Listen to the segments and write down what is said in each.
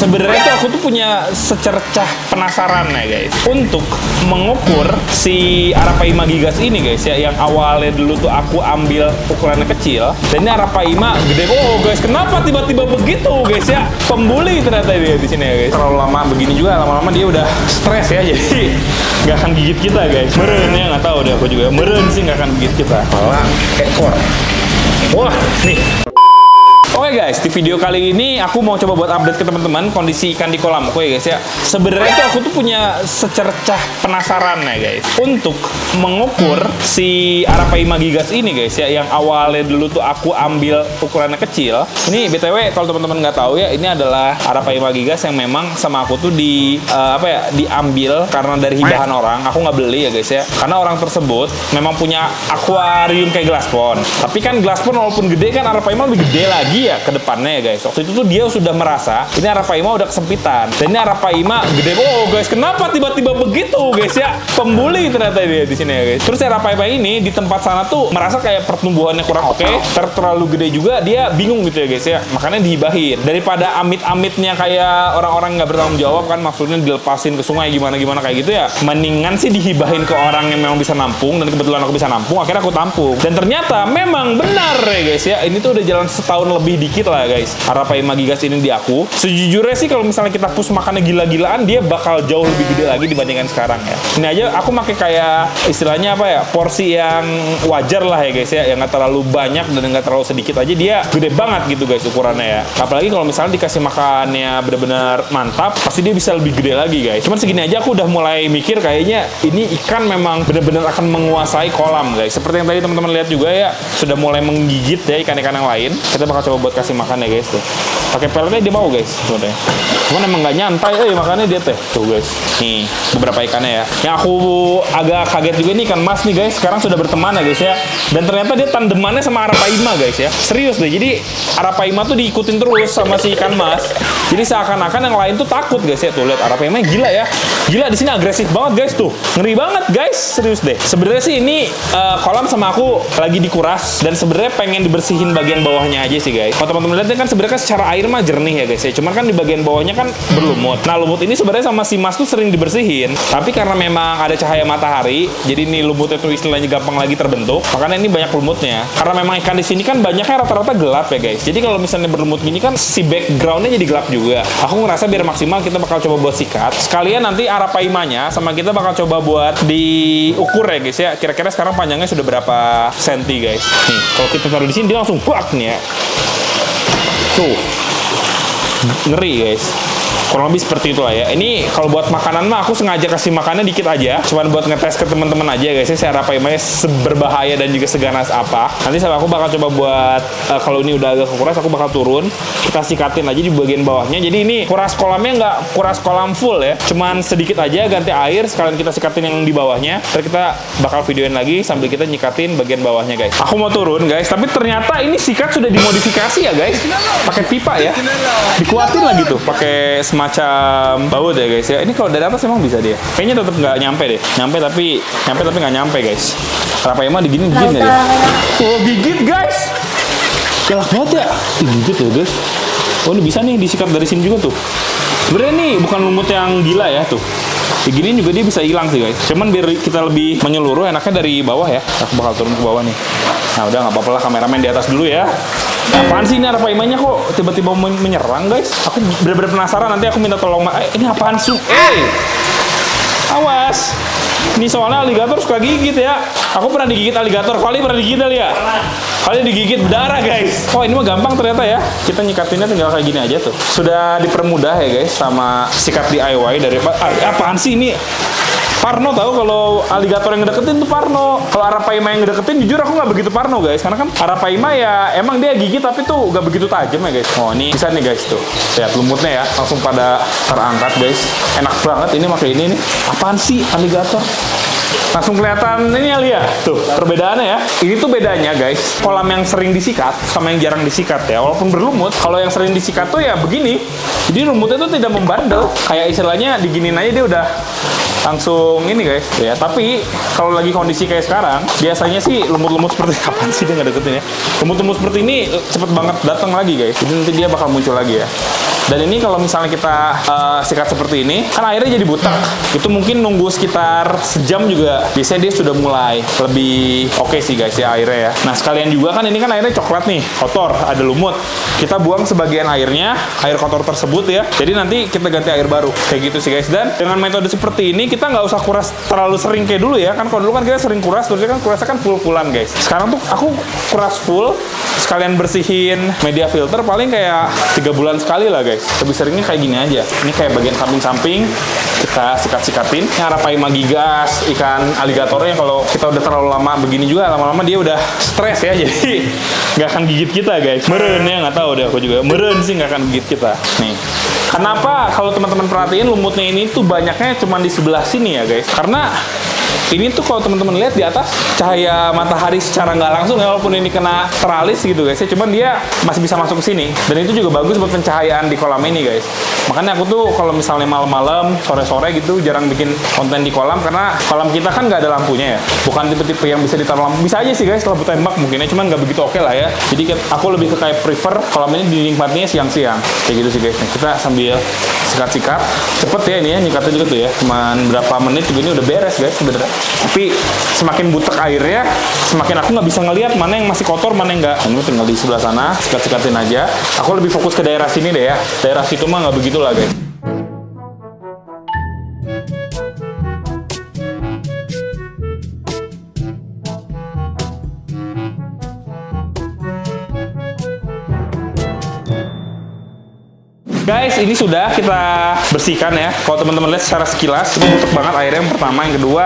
Sebenarnya tuh aku tuh punya secercah penasaran ya guys, untuk mengukur si Arapaima gigas ini guys ya, yang awalnya dulu tuh aku ambil ukurannya kecil, dan ini Arapaima gede. Oh guys, kenapa tiba-tiba begitu guys ya? Pembuli ternyata dia di sini ya guys. Terlalu lama begini juga, lama-lama dia udah stres ya, jadi nggak akan gigit kita guys. Meren ya, nggak tahu deh aku juga. Meren sih nggak akan gigit kita. Malah ekor. Wah, nih. Oke guys, di video kali ini aku mau coba buat update ke teman-teman kondisi ikan di kolam. Oke guys ya, sebenarnya tuh aku tuh punya secercah penasaran ya guys, untuk mengukur si Arapaima gigas ini guys ya, yang awalnya dulu tuh aku ambil ukurannya kecil. Ini BTW kalau teman-teman nggak tahu ya, ini adalah Arapaima gigas yang memang sama aku tuh diambil karena dari hibahan orang. Aku nggak beli ya guys ya, karena orang tersebut memang punya akuarium kayak glass pond. Tapi kan glass pond walaupun gede kan, Arapaima lebih gede lagi ya ke depannya ya guys. Waktu itu tuh dia sudah merasa ini Arapaima udah kesempitan, dan ini Arapaima gede. Oh guys, kenapa tiba-tiba begitu guys ya? Pembuli ternyata dia di sini ya guys. Terus Arapaima ini di tempat sana tuh merasa kayak pertumbuhannya kurang oke, terlalu gede juga, dia bingung gitu ya guys ya. Makanya dihibahin, daripada amit-amitnya kayak orang-orang nggak bertanggung jawab kan, maksudnya dilepasin ke sungai gimana-gimana kayak gitu ya. Mendingan sih dihibahin ke orang yang memang bisa nampung, dan kebetulan aku bisa nampung, akhirnya aku tampung. Dan ternyata memang benar ya guys ya. Ini tuh udah jalan setahun lebih dikit lah guys, Arapaima gigas ini di aku. Sejujurnya sih kalau misalnya kita push makannya gila-gilaan, dia bakal jauh lebih gede lagi dibandingkan sekarang ya. Ini aja aku pakai kayak istilahnya apa ya, porsi yang wajar lah ya guys ya, yang nggak terlalu banyak dan nggak terlalu sedikit aja, dia gede banget gitu guys ukurannya ya. Apalagi kalau misalnya dikasih makannya bener-bener mantap, pasti dia bisa lebih gede lagi guys. Cuman segini aja aku udah mulai mikir kayaknya ini ikan memang bener-bener akan menguasai kolam guys. Seperti yang tadi teman-teman lihat juga ya, sudah mulai menggigit ya ikan-ikan yang lain. Kita bakal coba buat kasih makan ya guys tuh. Pakai peletnya dia mau guys sebenarnya. Cuman emang nggak nyantai makannya dia teh. Tuh guys. Nih beberapa ikannya ya. Yang aku agak kaget juga nih, ikan mas nih guys, sekarang sudah berteman ya guys ya. Dan ternyata dia tandemannya sama Arapaima guys ya. Serius deh. Jadi Arapaima tuh diikutin terus sama si ikan mas. Jadi seakan-akan yang lain tuh takut guys ya. Tuh lihat Arapaima gila ya. Gila di sini agresif banget guys tuh. Ngeri banget guys. Serius deh. Sebenarnya sih ini kolam sama aku lagi dikuras, dan sebenarnya pengen dibersihin bagian bawahnya aja sih guys. Kalau teman-teman lihat kan sebenarnya kan secara air mah jernih ya guys ya. Cuman kan di bagian bawahnya kan berlumut. Nah lumut ini sebenarnya sama si mas tuh sering dibersihin. Tapi karena memang ada cahaya matahari, jadi ini lumutnya tuh istilahnya gampang lagi terbentuk. Makanya ini banyak lumutnya. Karena memang ikan di sini kan banyaknya rata-rata gelap ya guys. Jadi kalau misalnya berlumut gini kan si backgroundnya jadi gelap juga. Aku ngerasa biar maksimal kita bakal coba buat sikat. Sekalian nanti Arapaimanya sama kita bakal coba buat diukur ya guys ya. Kira-kira sekarang panjangnya sudah berapa senti guys. Nih kalau kita taruh di sini dia langsung buak nih ya. Tuh, ngeri guys. Kurang lebih seperti itu lah ya. Ini kalau buat makanan mah aku sengaja kasih makannya dikit aja, cuman buat ngetes ke teman-teman aja guys. Saya Arapaimanya seberbahaya dan juga seganas apa. Nanti sama aku bakal coba buat kalau ini udah agak kekuras, aku bakal turun, kita sikatin aja di bagian bawahnya. Jadi ini kuras kolamnya nggak kuras kolam full ya, cuman sedikit aja ganti air, sekalian kita sikatin yang di bawahnya. Terus kita bakal videoin lagi sambil kita nyikatin bagian bawahnya guys. Aku mau turun guys, tapi ternyata ini sikat sudah dimodifikasi ya guys, pakai pipa ya, dikuatin lagi tuh pakai macam baut ya guys ya. Ini kalau dari atas emang bisa dia. Kayaknya tetap nggak nyampe deh. Nyampe tapi nggak nyampe guys. Arapaima diginin ya dia. Oh gigit guys. Galak banget ya. Gigit ya guys. Oh ini bisa nih disikat dari sini juga tuh. Sebenarnya nih bukan lumut yang gila ya tuh. Begini juga dia bisa hilang sih guys. Cuman biar kita lebih menyeluruh, enaknya dari bawah ya. Aku bakal turun ke bawah nih. Nah udah nggak apa-apa lah, kameramen di atas dulu ya. Apaan sih ini Arapaimanya kok tiba-tiba menyerang guys? Aku bener-bener penasaran, nanti aku minta tolong. Ini apaan sih? Awas. Ini soalnya aligator suka gigit ya. Aku pernah digigit aligator. Kali pernah digigit ya? Kali digigit berdarah guys. Oh ini mah gampang ternyata ya. Kita nyikatinnya tinggal kayak gini aja tuh. Sudah dipermudah ya guys sama sikat DIY dari apaan sih ini? Parno tahu kalau aligator yang ngedeketin tuh Parno. Kalau Arapaima yang ngedeketin jujur aku nggak begitu Parno guys. Karena kan Arapaima ya emang dia gigit tapi tuh nggak begitu tajam ya guys. Oh ini bisa nih guys tuh. Lihat lumutnya ya langsung pada terangkat guys. Enak banget ini pakai ini nih. Apaan sih aligator? Langsung kelihatan ini ya lihat tuh perbedaannya ya. Ini tuh bedanya guys, kolam yang sering disikat sama yang jarang disikat ya. Walaupun berlumut, kalau yang sering disikat tuh ya begini. Jadi lumutnya tuh tidak membandel. Kayak istilahnya diginin aja dia udah langsung ini guys ya. Tapi kalau lagi kondisi kayak sekarang, biasanya sih lumut-lumut seperti kapan sih dia nggak deketin ya. Lumut-lumut seperti ini cepet banget datang lagi guys. Jadi nanti dia bakal muncul lagi ya. Dan ini kalau misalnya kita sikat seperti ini, kan airnya jadi butek. Itu mungkin nunggu sekitar sejam juga. Biasanya dia sudah mulai lebih oke sih guys ya airnya ya. Nah sekalian juga kan ini kan airnya coklat nih, kotor, ada lumut. Kita buang sebagian airnya, air kotor tersebut ya. Jadi nanti kita ganti air baru. Kayak gitu sih guys. Dan dengan metode seperti ini kita nggak usah kuras terlalu sering kayak dulu ya. Kan kalau dulu kan kita sering kuras, terusnya kan kurasnya kan full-fullan guys. Sekarang tuh aku kuras full, sekalian bersihin media filter paling kayak 3 bulan sekali lah guys. Lebih seringnya kayak gini aja. Ini kayak bagian samping-samping kita sikat-sikatin. Ini Arapaima gigas, ikan aligatornya kalau kita udah terlalu lama begini juga, lama-lama dia udah stres ya, jadi nggak akan gigit kita guys. Meren ya, nggak tahu deh aku juga. Meren sih nggak akan gigit kita. Nih. Kenapa kalau teman-teman perhatiin lumutnya ini tuh banyaknya cuma di sebelah sini ya guys? Karena ini tuh kalau teman-teman lihat di atas cahaya matahari secara nggak langsung ya, walaupun ini kena teralis gitu guys ya, cuman dia masih bisa masuk ke sini dan itu juga bagus buat pencahayaan di kolam ini guys. Makanya aku tuh kalau misalnya malam-malam, sore-sore gitu jarang bikin konten di kolam karena kolam kita kan nggak ada lampunya ya, bukan tipe-tipe yang bisa ditaruh lampu. Bisa aja sih guys lampu tembak mungkinnya, cuman nggak begitu oke lah ya. Jadi aku lebih ke kayak prefer kolam ini dinikmatinya siang-siang kayak gitu sih guys. Nah, kita sambil sikat-sikat cepet ya ini ya, nyikatnya juga tuh ya, cuman berapa menit juga ini udah beres guys sebenarnya. Tapi semakin butek airnya, semakin aku nggak bisa ngelihat mana yang masih kotor, mana yang nggak. Ini tinggal di sebelah sana, sikat-sikatin aja. Aku lebih fokus ke daerah sini deh ya. Daerah situ mah nggak begitu lah guys. Guys, ini sudah kita bersihkan ya. Kalau teman-teman lihat secara sekilas, itu butek banget airnya yang pertama. Yang kedua,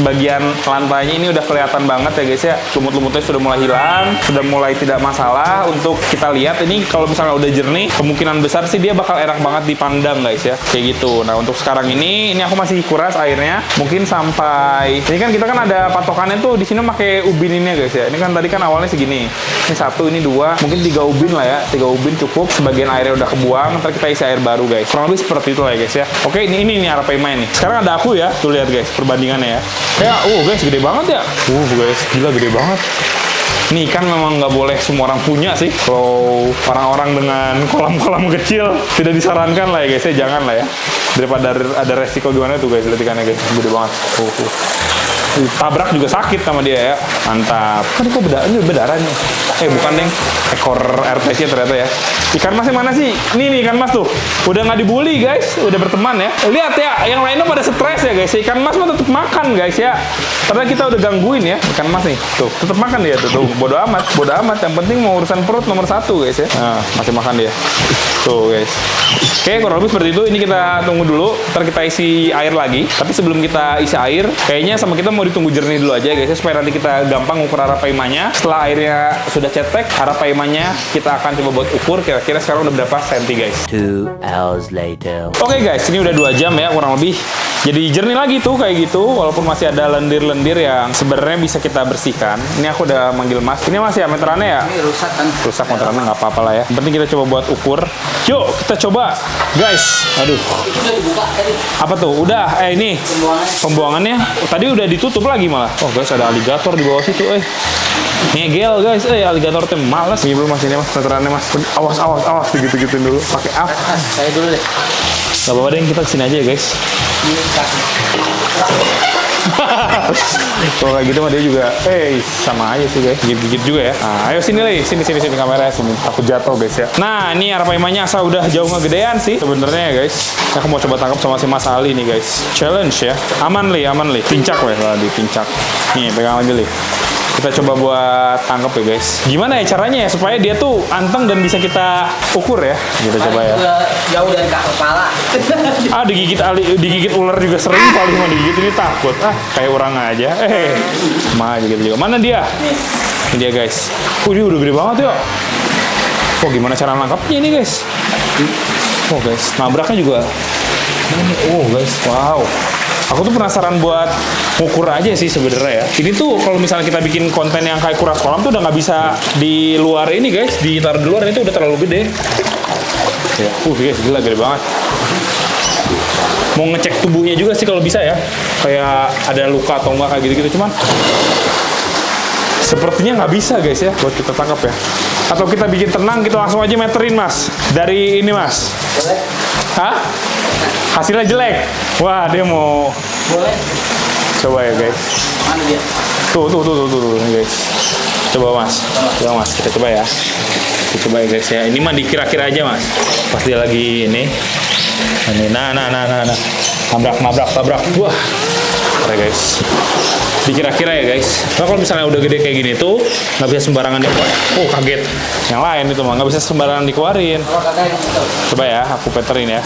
bagian lantainya ini udah kelihatan banget ya guys ya. Lumut-lumutnya sudah mulai hilang, sudah mulai tidak masalah untuk kita lihat. Ini kalau misalnya udah jernih, kemungkinan besar sih dia bakal enak banget dipandang guys ya. Kayak gitu. Nah, untuk sekarang ini aku masih kuras airnya. Mungkin sampai, ini kan kita kan ada patokannya tuh di sini pakai ubin ini ya guys ya. Ini kan tadi kan awalnya segini. Ini 1, ini 2, mungkin 3 ubin lah ya. 3 ubin cukup. Sebagian airnya udah kebuang. Ntar kita isi air baru guys. Kurang lebih seperti itu lah ya guys ya. Oke, ini nih Arapaima ini. Sekarang ada aku ya. Tuh lihat guys perbandingannya ya. Kayak guys gede banget ya. Guys gila gede banget. Nih kan memang nggak boleh semua orang punya sih. Kalau orang-orang dengan kolam-kolam kecil tidak disarankan lah ya guys ya. Jangan lah ya. Daripada ada resiko gimana tuh guys. Lihat ikannya guys. Gede banget. Tabrak juga sakit sama dia ya. Mantap. Kan kok ini berdarah nih. Bukan deng. Ekor RPC ternyata ya. Ikan mas yang mana sih? Nih ikan mas tuh. Udah nggak dibully guys. Udah berteman ya. Lihat ya. Yang lainnya pada stres ya guys. Ikan mas mah tetap makan guys ya. Karena kita udah gangguin ya. Ikan mas nih. Tuh. Tetap makan dia tuh. Bodo amat. Bodo amat. Yang penting mau urusan perut nomor 1 guys ya. Nah, masih makan dia. Tuh guys. Oke, kurang lebih seperti itu. Ini kita tunggu dulu. Ntar kita isi air lagi. Tapi sebelum kita isi air, kayaknya sama kita mau ditunggu jernih dulu aja guys ya, supaya nanti kita gampang ukur Arapaimanya. Setelah airnya sudah cetek, Arapaimanya kita akan coba buat ukur kira-kira sekarang udah berapa senti guys. 2 hours later. Oke guys, ini udah 2 jam ya kurang lebih. Jadi jernih lagi tuh kayak gitu, walaupun masih ada lendir-lendir yang sebenarnya bisa kita bersihkan. Ini aku udah manggil mas. Ini mas ya meterannya ya? Ini rusak kan? Rusak meterannya nggak apa-apa lah ya. Yang penting kita coba buat ukur. Yuk kita coba guys. Aduh. Apa tuh? Udah. Ini pembuangannya. Tadi udah ditutup lagi malah. Oh guys ada aligator di bawah situ. Ngegel guys. Aligator tuh males. Ini belum mas ini mas meterannya mas. Awas gitu-gituin dulu. Pakai up. Saya dulu deh. Gak apa-apa deh, kita kesini aja ya guys. Kalau kayak gitu mah dia juga, sama aja sih guys, gigit-gigit juga ya. Nah, ayo sini kamera sini. Aku jatuh guys ya. Nah, ini Arapaimanya asal udah jauh ngegedean sih sebenarnya ya guys. Aku mau coba tangkap sama si Mas Ali nih guys. Challenge ya. Aman li. Pincak weh lah di pincak. Nih, pegang aja li. Kita coba buat tangkap ya guys. Gimana ya caranya ya supaya dia tuh anteng dan bisa kita ukur ya. Kita coba ya. Jauh dari kepala. Digigit ular juga sering, paling mau digigit ini takut. Kayak orang aja. Mah gitu juga. Mana dia? Ini dia guys. Dia udah gede banget ya. Gimana cara nangkapnya ini guys? Guys, nabraknya juga. Guys, wow. Aku tuh penasaran buat ngukur aja sih sebenarnya ya. Ini tuh kalau misalnya kita bikin konten yang kayak kuras kolam tuh udah nggak bisa di luar ini guys, ditaruh di luar, itu udah terlalu gede. Ya, guys, gila gede banget. Mau ngecek tubuhnya juga sih kalau bisa ya, kayak ada luka atau enggak kayak gitu-gitu, cuman sepertinya nggak bisa guys ya buat kita tangkap ya. Atau kita bikin tenang gitu langsung aja meterin mas dari ini mas. Boleh. Hah? Hasilnya jelek. Wah, dia mau Boleh. coba ya guys. Mana dia? Tuh guys. Coba mas, kita coba ya. Kita coba ya guys ya. Ini mah dikira-kira aja mas. Pas dia lagi ini. Nah. Tabrak. Wah. Oke guys. Dikira-kira ya guys. Nah, kalau misalnya udah gede kayak gini tuh nggak bisa sembarangan dikeluarin. Oh kaget. Yang lain itu mah nggak bisa sembarangan dikeluarin. Kalau kata yang itu. Coba ya, aku peterin ya.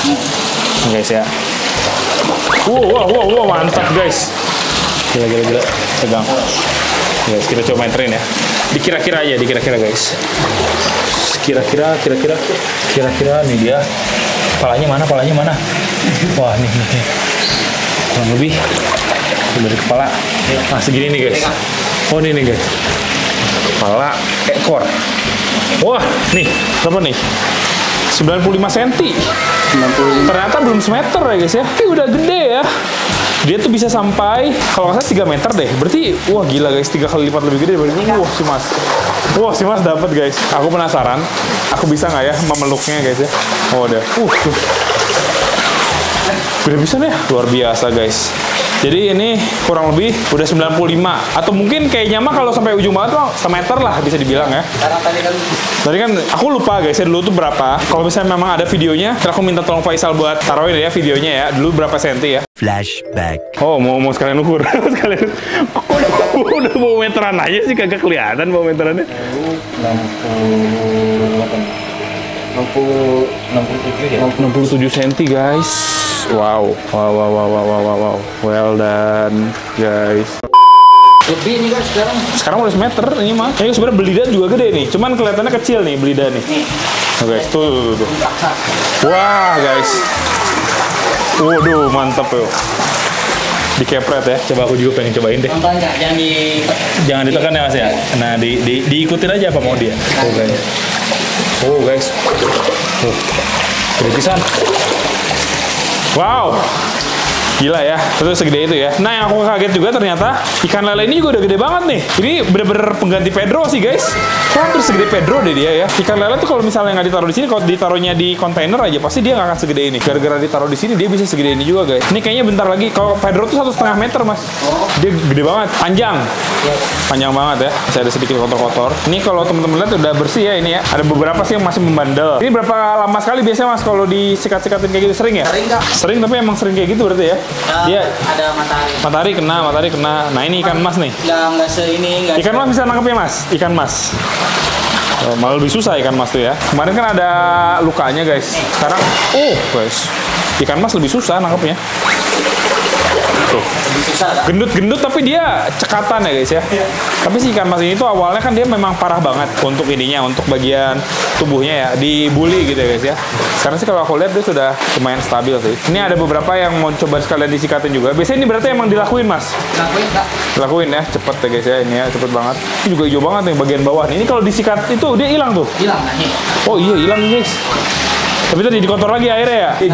Nih, guys ya. Wow, mantap guys. Gila. Tegang. Guys, kita coba meterin ya. Dikira-kira guys. Kira-kira nih dia. Palanya mana? Wah, nih. Kurang lebih dari kepala. Nah, segini nih guys. Oh, ini nih guys. Kepala ekor. Wah, nih, berapa nih? 95 cm. 95. Ternyata belum semeter ya guys ya. Tapi udah gede ya. Dia tuh bisa sampai, kalau nggak salah 3 meter deh. Berarti, wah gila guys, 3 kali lipat lebih gede daripada ini. Wah si mas dapat guys. Aku penasaran, aku bisa nggak ya memeluknya guys ya. Oh udah. Udah bisa nih. Luar biasa guys. Jadi ini kurang lebih udah 95. Atau mungkin kayaknya mah kalau sampai ujung banget tuh semeter lah bisa dibilang ya. Karena tadi kan aku lupa guys ya dulu tuh berapa. Kalau misalnya memang ada videonya, aku minta tolong Faisal buat taruhin ya videonya ya. Dulu berapa senti ya. flashback. Oh mau sekalian ukur. Sekalian. Udah mau meteran aja sih kagak kelihatan mau meterannya. 67 cm guys. Wow. Well done guys. Lebih nih guys sekarang. Sekarang udah semeter ini mah. Ini sebenarnya belida juga gede nih. Cuman kelihatannya kecil nih belida nih. Oh, guys, tuh. Wah guys. Waduh mantap yo. Dikepret ya. Coba aku juga pengen cobain deh. Nonton nggak? Jangan ditekan ya mas ya. Nah diikutin aja apa mau dia. Oh guys. Gede pisan. Wow. Gila ya, terus segede itu ya. Nah yang aku kaget juga ternyata ikan lele ini juga udah gede banget nih. Ini bener-bener pengganti Pedro sih guys. Hampir segede Pedro deh dia ya. Ikan lele tuh kalau misalnya nggak ditaruh di sini, kalau ditaruhnya di kontainer aja pasti dia nggak akan segede ini. Gara-gara ditaruh di sini dia bisa segede ini juga guys. Ini kayaknya bentar lagi. Kalau Pedro tuh 1,5 meter mas. Dia gede banget, panjang banget ya. Masih ada sedikit kotor-kotor. Ini kalau teman-teman lihat udah bersih ya ini ya. Ada beberapa sih yang masih membandel. Ini berapa lama sekali biasanya mas kalau disikat-sikatin kayak gitu, sering ya? Sering nggak? Sering tapi emang sering kayak gitu berarti ya. Dia ada matahari kena. Nah ini ikan mas nih. Nggak seini. Ikan mas bisa nangkepnya mas? Ikan mas. Oh, malah lebih susah ikan mas tuh ya. Kemarin kan ada lukanya guys. Sekarang, guys, ikan mas lebih susah nangkepnya. Tuh. Lebih susah kan? Gendut-gendut tapi dia cekatan ya guys ya. Tapi si ikan mas ini tuh awalnya kan dia memang parah banget untuk ininya, untuk bagian tubuhnya ya, dibully gitu ya guys ya. Sekarang sih kalau aku lihat dia sudah lumayan stabil sih. Ini ada beberapa yang mau coba sekalian disikatin juga. Biasanya ini berarti emang dilakuin mas? Dilakuin ya, cepet ya guys ya, ini ya cepet banget. Ini juga hijau banget nih bagian bawah. Ini kalau disikat itu dia hilang tuh. Hilang nih. Oh iya hilang guys. Tapi tadi dikotor lagi airnya ya.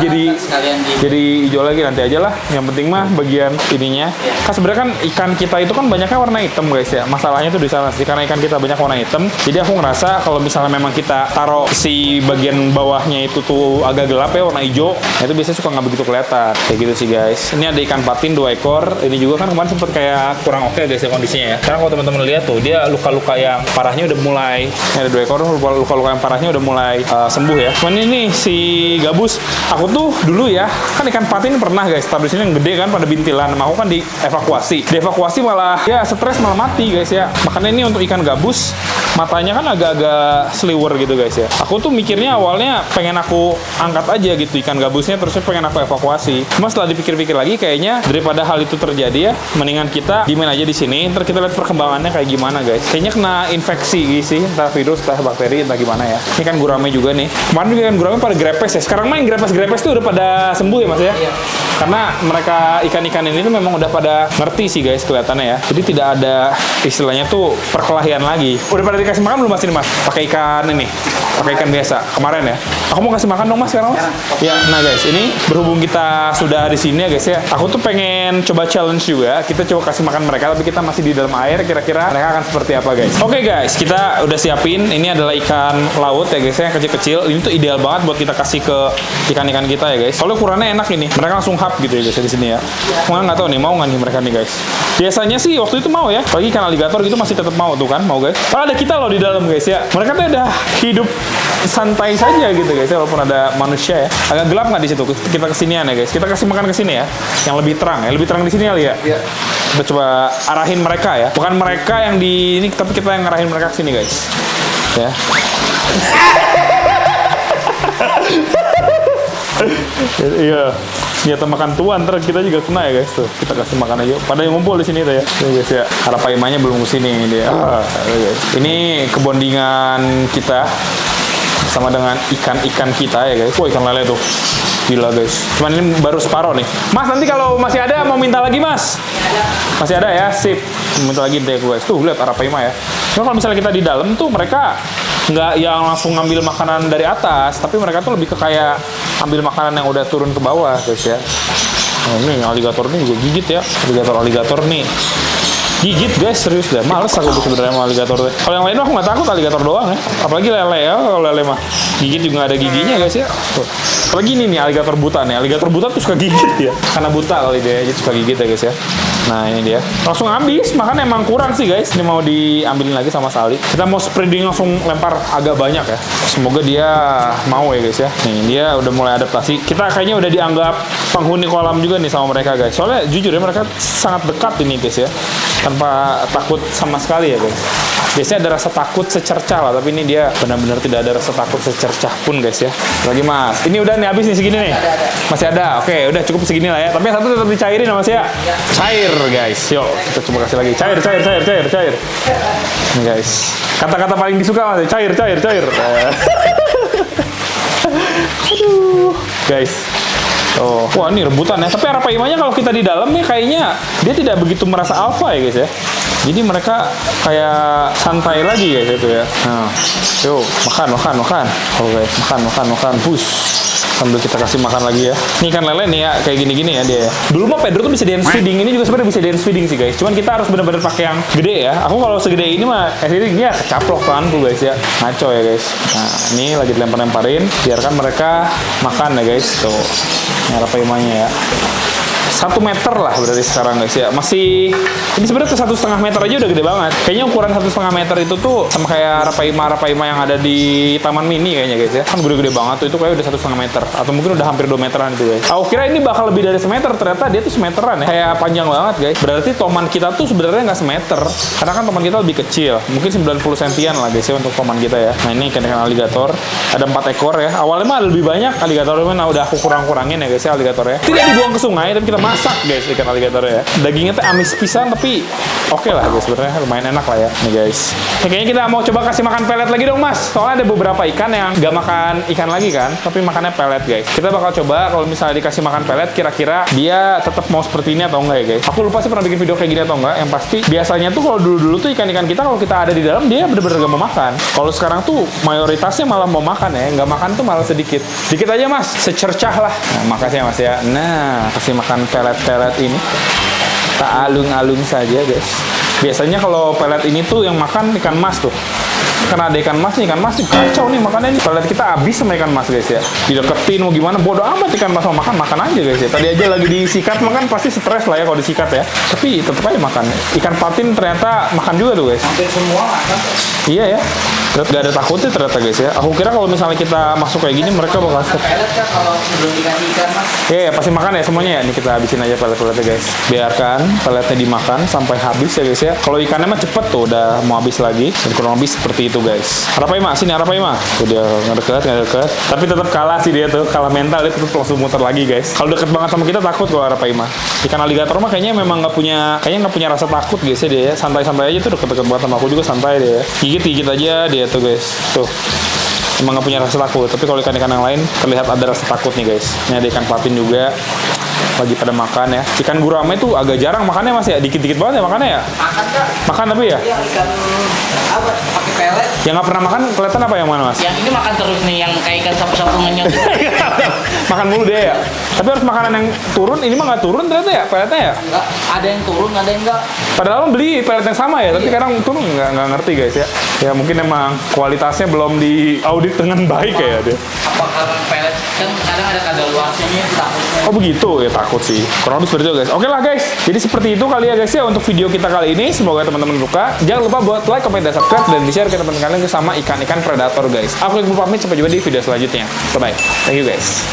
Jadi hijau lagi nanti aja lah. Yang penting mah bagian ininya. Kan sebenarnya kan ikan kita itu kan banyaknya warna hitam guys ya. Masalahnya tuh di sana sih karena ikan kita banyak warna hitam. Jadi aku ngerasa kalau misalnya memang kita taruh si bagian bawahnya itu tuh agak gelap ya warna hijau, nah itu biasanya suka nggak begitu kelihatan. Kayak gitu sih guys. Ini ada ikan patin 2 ekor. Ini juga kan kemarin sempet kayak kurang oke guys ya kondisinya ya. Sekarang kalau teman-teman lihat tuh dia luka-luka yang parahnya udah mulai. Ini ada 2 ekor luka-luka yang parahnya udah mulai sembuh ya. Cuman ini si gabus, aku tuh dulu ya kan ikan patin pernah guys taruh di sini yang gede kan pada bintilan. Aku kan dievakuasi malah ya stres malah mati guys ya. Makanya ini untuk ikan gabus matanya kan agak-agak sliwer gitu guys ya. Aku tuh mikirnya awalnya pengen aku angkat aja gitu ikan gabusnya, terusnya pengen aku evakuasi. Cuma setelah dipikir-pikir lagi kayaknya daripada hal itu terjadi ya, mendingan kita diemin aja di sini. Ntar kita lihat perkembangannya kayak gimana guys. Kayaknya kena infeksi gitu sih, entah virus, entah bakteri, entah gimana ya. Ini kan gurame juga nih. Kemarin juga kan gurame pada grepes ya. Sekarang mah yang grepes tuh udah pada sembuh ya mas ya. Iya. Karena mereka ikan-ikan ini tuh memang udah pada ngerti sih guys kelihatannya ya. Jadi tidak ada istilahnya tuh perkelahian lagi. Udah pada dikasih makan belum mas ini mas? Pakai ikan ini, pakai ikan biasa kemarin ya. Aku mau kasih makan dong mas sekarang mas. Ya, nah guys. guys, ini berhubung kita sudah di sini ya guys ya, aku tuh pengen coba challenge juga. Kita coba kasih makan mereka, tapi kita masih di dalam air. Kira-kira mereka akan seperti apa guys? Oke guys, kita udah siapin. Ini adalah ikan laut ya guys ya, yang kecil-kecil. Ini tuh ideal banget buat kita kasih ke ikan-ikan kita ya guys. Soalnya ukurannya enak ini. Mereka langsung hap gitu ya guys di sini ya. Cuma nggak tahu nih mau nggak nih mereka nih guys. Biasanya sih waktu itu mau ya. Apalagi ikan aligator gitu masih tetap mau tuh kan, mau guys. Kalau ada kita loh di dalam guys ya. Mereka tuh udah hidup santai saja gitu guys ya, walaupun ada manusia ya. Agak gelap nggak di situ? Kita kesinian ya guys. Kita kasih makan ke sini ya, yang lebih terang ya. Lebih terang di sini kali ya. Iya. Kita coba arahin mereka ya. Bukan mereka yang di ini, tapi kita yang ngarahin mereka ke sini guys. Ya. Iya. Ternyata makan tuan, ntar kita juga kena ya guys tuh. Kita kasih makan aja. Pada yang ngumpul di sini tuh ya. Tuh guys ya. Arapaimanya belum kesini dia. Guys. Ini kebondingan kita sama dengan ikan-ikan kita ya guys. Wah, ikan lele tuh. Gila guys. Cuman ini baru separuh nih. Mas, nanti kalau masih ada mau minta lagi mas? Masih ada ya? Sip. Minta lagi deh guys. Tuh lihat arapaima ya. Cuma kalau misalnya kita di dalam tuh mereka nggak yang langsung ngambil makanan dari atas, tapi mereka tuh lebih ke kayak ambil makanan yang udah turun ke bawah guys ya. Nah, ini aligator ini juga gigit ya. Aligator nih. Gigit guys, serius deh. Males aku tuh sebenarnya sama aligator deh. Kalau yang lain aku nggak takut, aligator doang ya. Apalagi lele ya, kalau lele mah gigit juga nggak ada giginya guys ya. Tuh. Apalagi ini nih aligator buta nih. Aligator buta tuh suka gigit ya. Karena buta kali dia, jadi suka gigit ya guys ya. Nah ini dia. Langsung habis, makan emang kurang sih guys. Ini mau diambilin lagi sama Sali. Kita mau spreading langsung lempar agak banyak ya. Semoga dia mau ya guys ya. Nih dia udah mulai adaptasi. Kita kayaknya udah dianggap penghuni kolam juga nih sama mereka guys. Soalnya jujur ya mereka sangat dekat ini guys ya. Tanpa takut sama sekali ya guys. Biasanya ada rasa takut secercah lah, tapi ini dia benar-benar tidak ada rasa takut secercah pun guys ya. Lagi mas, ini udah nih habis nih segini nih. Masih ada, oke udah cukup segini lah ya. Tapi yang satu tetap dicairin sama mas ya. Cair guys, yuk kita coba kasih lagi. Cair. Ini guys, kata-kata paling disuka mas, cair. Aduh, guys. Oh, wah ini rebutan ya. Tapi arapaimanya kalau kita di dalam nih kayaknya dia tidak begitu merasa alfa ya guys ya. Jadi mereka kayak santai lagi guys itu ya. Nah, yuk makan. Oh guys, makan. Push. Sambil kita kasih makan lagi ya. Ini ikan lele nih ya, kayak gini-gini ya dia. Dulu mah Pedro tuh bisa dance feeding, ini juga sebenarnya bisa dance feeding sih guys. Cuman kita harus benar-benar pakai yang gede ya. Aku kalau segede ini mah ini ya kecaplok tanganku guys ya. Ngaco ya guys. Nah, ini lagi dilempar-lemparin, biarkan mereka makan ya guys. Tuh. Ini arapaimanya ya. 1 meter lah berarti sekarang guys ya. Masih ini sebenarnya ke 1,5 meter aja udah gede banget. Kayaknya ukuran 1,5 meter itu tuh sama kayak arapaima yang ada di Taman Mini kayaknya guys ya. Kan gede-gede banget tuh, itu kayak udah 1,5 meter atau mungkin udah hampir 2 meteran itu guys. Aku kira ini bakal lebih dari semeter, ternyata dia tuh semeteran ya. Kayak panjang banget guys. Berarti toman kita tuh sebenarnya nggak semeter. Karena kan toman kita lebih kecil. Mungkin 90 sentian lah guys ya untuk toman kita ya. Nah ini ikan-ikan aligator. Ada 4 ekor ya. Awalnya mah lebih banyak aligatornya, nah udah aku kurang-kurangin ya guys ya aligatornya. Tidak dibuang ke sungai, tapi kita masak guys ikan aligator ya. Dagingnya tuh amis pisan tapi oke lah guys, sebenarnya lumayan enak lah ya. Nih guys. Kayaknya kita mau coba kasih makan pelet lagi dong mas. Soalnya ada beberapa ikan yang nggak makan ikan lagi kan, tapi makannya pelet guys. Kita bakal coba kalau misalnya dikasih makan pelet, kira-kira dia tetap mau seperti ini atau enggak ya guys. Aku lupa sih pernah bikin video kayak gini atau enggak. Yang pasti biasanya tuh kalau dulu-dulu tuh ikan-ikan kita kalau kita ada di dalam dia bener-bener gak mau makan. Kalau sekarang tuh mayoritasnya malah mau makan ya. Nggak makan tuh malah sedikit. Dikit aja mas, secercah lah. Nah, makasih ya mas ya. Nah, kasih makan pelet ini. Tak alung-alung saja guys. Biasanya kalau pelet ini tuh yang makan ikan mas tuh. Karena ada ikan mas nih kacau nih makannya nih. Pelet kita habis sama ikan mas guys ya. Dideketin mau gimana, bodo amat ikan mas mau makan aja guys ya. Tadi aja lagi disikat, makan pasti stres lah ya kalau disikat ya. Tapi tetep aja makan. Ikan patin ternyata makan juga tuh guys. Hampir semua makan. Iya ya. Gak ada takutnya ternyata guys ya. Aku kira kalau misalnya kita masuk kayak gini mereka bakal pelet kan kalau belum dikasih ikan mas. Iya, pasti makan ya semuanya ya. Ini kita habisin aja pelet-peletnya guys. Biarkan peletnya dimakan sampai habis ya guys ya. Kalau ikannya mah cepet tuh, udah mau habis lagi. Dan kurang lebih seperti itu guys. Arapaima, sini Arapaima. Tuh dia ngedeket. Tapi tetap kalah sih dia tuh. Kalah mental, dia tetap langsung muter lagi guys. Kalau deket banget sama kita takut kalau Arapaima. Ikan aligator mah kayaknya memang nggak punya rasa takut guys ya dia ya. Santai-santai aja tuh, deket-deket banget sama aku juga santai dia ya. Gigit aja dia tuh guys. Tuh. emang nggak punya rasa takut. Tapi kalau ikan-ikan yang lain terlihat ada rasa takut nih guys. Ini ada ikan patin juga lagi pada makan ya. Ikan gurame tuh agak jarang makannya Mas ya, dikit-dikit banget ya makannya ya. Makan Kak. Makan tapi ya. Iya, ikan apa? Pakai pelet. Yang nggak pernah makan kelihatan apa yang mana Mas? Yang ini makan terus nih, yang kayak ikan sapu-sapu ngenyot. Makan mulu dia ya. Tapi harus makanan yang turun. Ini mah nggak turun ternyata ya peletnya ya. Enggak, ada yang turun, ada yang enggak. Padahal beli pelet yang sama ya, tapi kadang turun nggak ngerti guys ya. Ya mungkin emang kualitasnya belum diaudit dengan baik ya dia. Apa karena pelet kan kadang ada kadaluarsanya yang takutnya. Oh begitu ya, takut sih. Kurang lebih seperti itu guys. Oke lah guys. Jadi seperti itu kali ya guys ya untuk video kita kali ini. Semoga teman-teman suka. Jangan lupa buat like, comment, dan subscribe dan di-share ke teman-teman kalian sama ikan-ikan predator guys. Aku Iqbal pamit, sampai jumpa di video selanjutnya. Bye bye. Thank you guys.